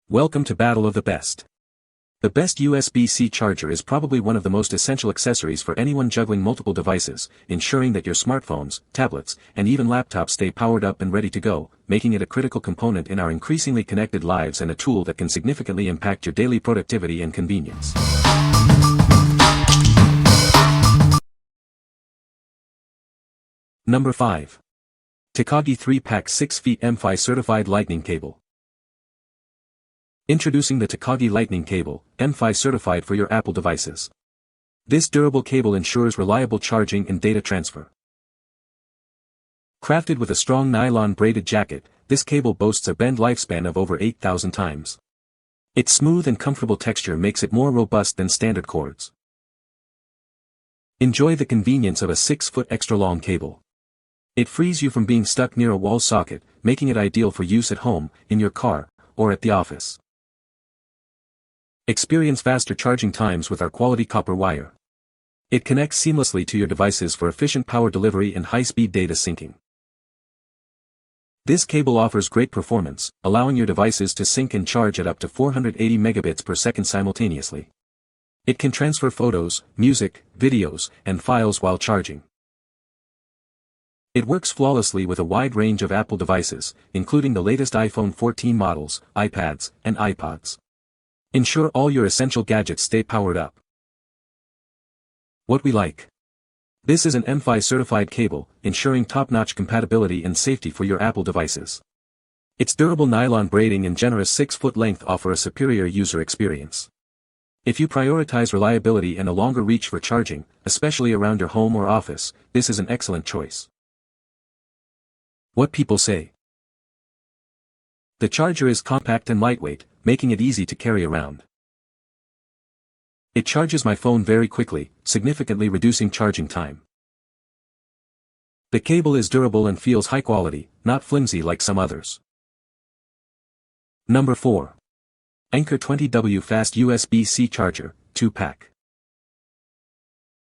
Welcome to Battle of the Best. The best USB-C charger is probably one of the most essential accessories for anyone juggling multiple devices, ensuring that your smartphones, tablets, and even laptops stay powered up and ready to go, making it a critical component in our increasingly connected lives and a tool that can significantly impact your daily productivity and convenience. Number 5. TAKAGI 3-pack 6 feet M5 certified lightning cable. Introducing the TAKAGI Lightning Cable, M5 certified for your Apple devices. This durable cable ensures reliable charging and data transfer. Crafted with a strong nylon braided jacket, this cable boasts a bend lifespan of over 8,000 times. Its smooth and comfortable texture makes it more robust than standard cords. Enjoy the convenience of a 6-foot extra-long cable. It frees you from being stuck near a wall socket, making it ideal for use at home, in your car, or at the office. Experience faster charging times with our quality copper wire. It connects seamlessly to your devices for efficient power delivery and high-speed data syncing. This cable offers great performance, allowing your devices to sync and charge at up to 480 megabits per second simultaneously. It can transfer photos, music, videos, and files while charging. It works flawlessly with a wide range of Apple devices, including the latest iPhone 14 models, iPads, and iPods. Ensure all your essential gadgets stay powered up. What we like. This is an M5 certified cable, ensuring top-notch compatibility and safety for your Apple devices. Its durable nylon braiding and generous 6-foot length offer a superior user experience. If you prioritize reliability and a longer reach for charging, especially around your home or office, this is an excellent choice. What people say. The charger is compact and lightweight, making it easy to carry around. It charges my phone very quickly, significantly reducing charging time. The cable is durable and feels high quality, not flimsy like some others. Number 4. Anker 20W Fast USB-C Charger, 2-pack.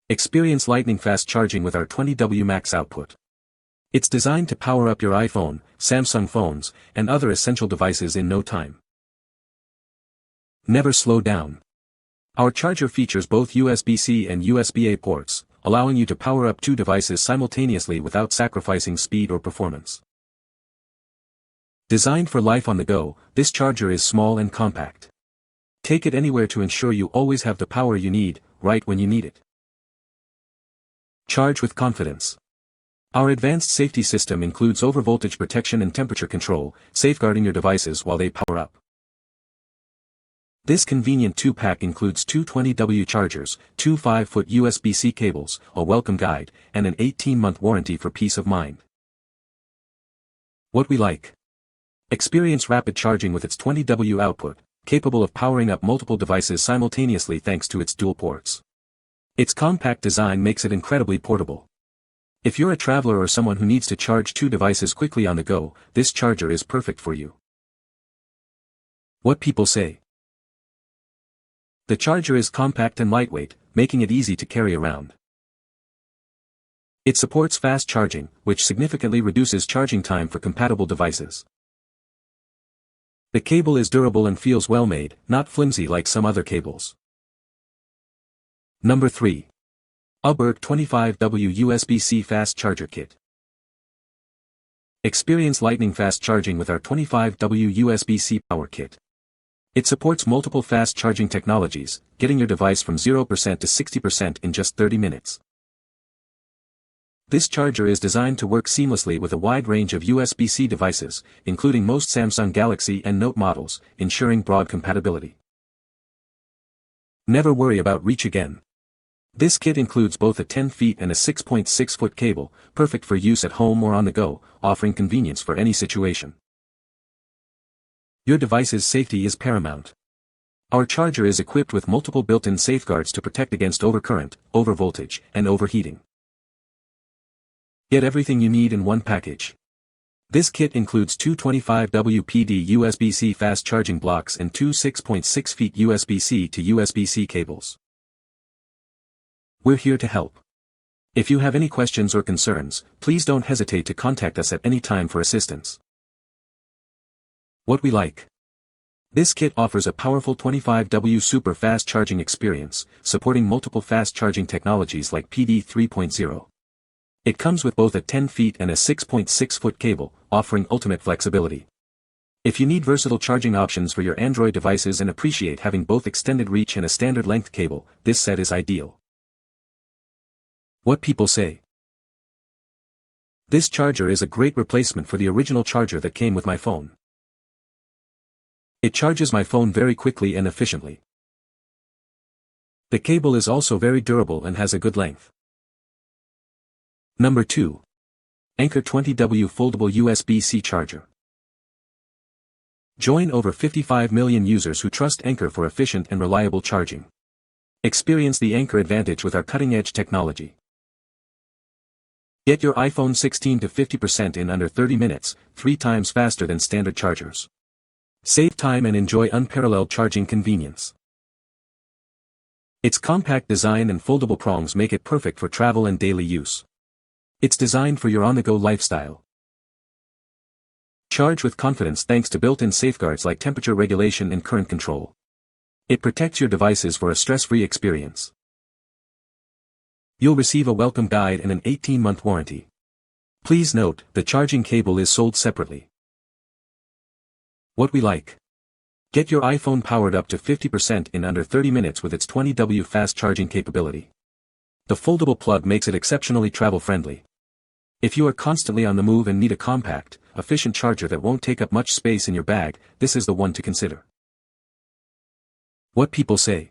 Experience lightning-fast charging with our 20W max output. It's designed to power up your iPhone, Samsung phones, and other essential devices in no time. Never slow down. Our charger features both USB-C and USB-A ports, allowing you to power up 2 devices simultaneously without sacrificing speed or performance. Designed for life on the go, this charger is small and compact. Take it anywhere to ensure you always have the power you need, right when you need it. Charge with confidence. Our advanced safety system includes overvoltage protection and temperature control, safeguarding your devices while they power up. This convenient 2-pack includes 2 20W chargers, 2 5-foot USB-C cables, a welcome guide, and an 18-month warranty for peace of mind. What we like. Experience rapid charging with its 20W output, capable of powering up multiple devices simultaneously thanks to its dual ports. Its compact design makes it incredibly portable. If you're a traveler or someone who needs to charge 2 devices quickly on the go, this charger is perfect for you. What people say. The charger is compact and lightweight, making it easy to carry around. It supports fast charging, which significantly reduces charging time for compatible devices. The cable is durable and feels well made, not flimsy like some other cables. Number 3. Ubearkk 25W USB-C Fast Charger Kit. Experience lightning-fast charging with our 25W USB-C Power Kit. It supports multiple fast charging technologies, getting your device from 0% to 60% in just 30 minutes. This charger is designed to work seamlessly with a wide range of USB-C devices, including most Samsung Galaxy and Note models, ensuring broad compatibility. Never worry about reach again. This kit includes both a 10 feet and a 6.6-foot cable, perfect for use at home or on the go, offering convenience for any situation. Your device's safety is paramount. Our charger is equipped with multiple built-in safeguards to protect against overcurrent, overvoltage, and overheating. Get everything you need in one package. This kit includes 2 25W PD USB-C fast charging blocks and 2 6.6 feet USB-C to USB-C cables. We're here to help. If you have any questions or concerns, please don't hesitate to contact us at any time for assistance. What we like. This kit offers a powerful 25W super fast charging experience, supporting multiple fast charging technologies like PD 3.0. It comes with both a 10 feet and a 6.6-foot cable, offering ultimate flexibility. If you need versatile charging options for your Android devices and appreciate having both extended reach and a standard length cable, this set is ideal. What people say. This charger is a great replacement for the original charger that came with my phone. It charges my phone very quickly and efficiently. The cable is also very durable and has a good length. Number 2. Anker 20W Foldable USB-C Charger. Join over 55 million users who trust Anker for efficient and reliable charging. Experience the Anker advantage with our cutting-edge technology. Get your iPhone 16 to 50% in under 30 minutes, 3 times faster than standard chargers. Save time and enjoy unparalleled charging convenience. Its compact design and foldable prongs make it perfect for travel and daily use. It's designed for your on-the-go lifestyle. Charge with confidence thanks to built-in safeguards like temperature regulation and current control. It protects your devices for a stress-free experience. You'll receive a welcome guide and an 18-month warranty. Please note, the charging cable is sold separately. What we like. Get your iPhone powered up to 50% in under 30 minutes with its 20W fast charging capability. The foldable plug makes it exceptionally travel-friendly. If you are constantly on the move and need a compact, efficient charger that won't take up much space in your bag, this is the one to consider. What people say.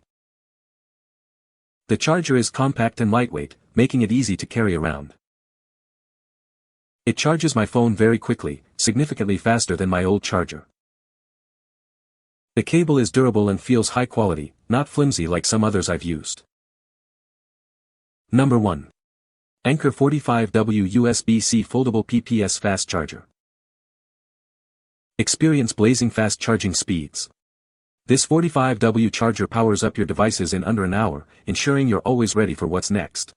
The charger is compact and lightweight, making it easy to carry around. It charges my phone very quickly, significantly faster than my old charger. The cable is durable and feels high quality, not flimsy like some others I've used. Number 1. Anker 45W USB-C Foldable PPS Fast Charger. Experience blazing fast charging speeds. This 45W charger powers up your devices in under an hour, ensuring you're always ready for what's next.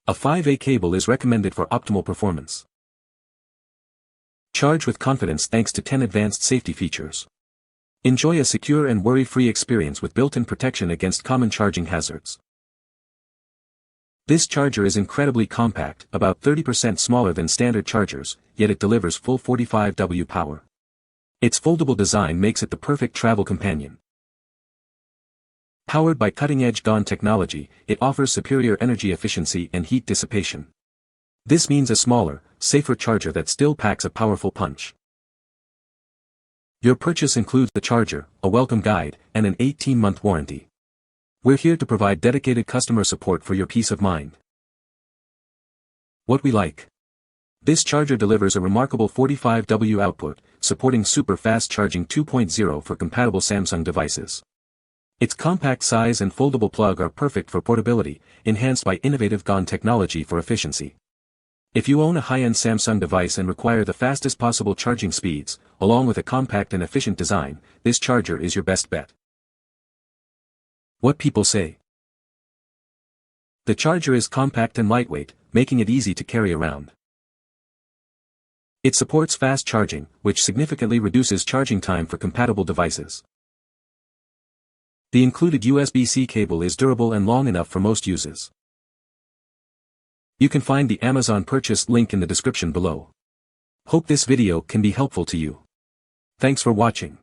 A 5A cable is recommended for optimal performance. Charge with confidence thanks to 10 advanced safety features. Enjoy a secure and worry-free experience with built-in protection against common charging hazards. This charger is incredibly compact, about 30% smaller than standard chargers, yet it delivers full 45W power. Its foldable design makes it the perfect travel companion. Powered by cutting-edge GaN technology, it offers superior energy efficiency and heat dissipation. This means a smaller, safer charger that still packs a powerful punch. Your purchase includes the charger, a welcome guide, and an 18-month warranty. We're here to provide dedicated customer support for your peace of mind. What we like. This charger delivers a remarkable 45W output, supporting super fast charging 2.0 for compatible Samsung devices. Its compact size and foldable plug are perfect for portability, enhanced by innovative GaN technology for efficiency. If you own a high-end Samsung device and require the fastest possible charging speeds, along with a compact and efficient design, this charger is your best bet. What people say. The charger is compact and lightweight, making it easy to carry around. It supports fast charging, which significantly reduces charging time for compatible devices. The included USB-C cable is durable and long enough for most uses. You can find the Amazon purchase link in the description below. Hope this video can be helpful to you. Thanks for watching.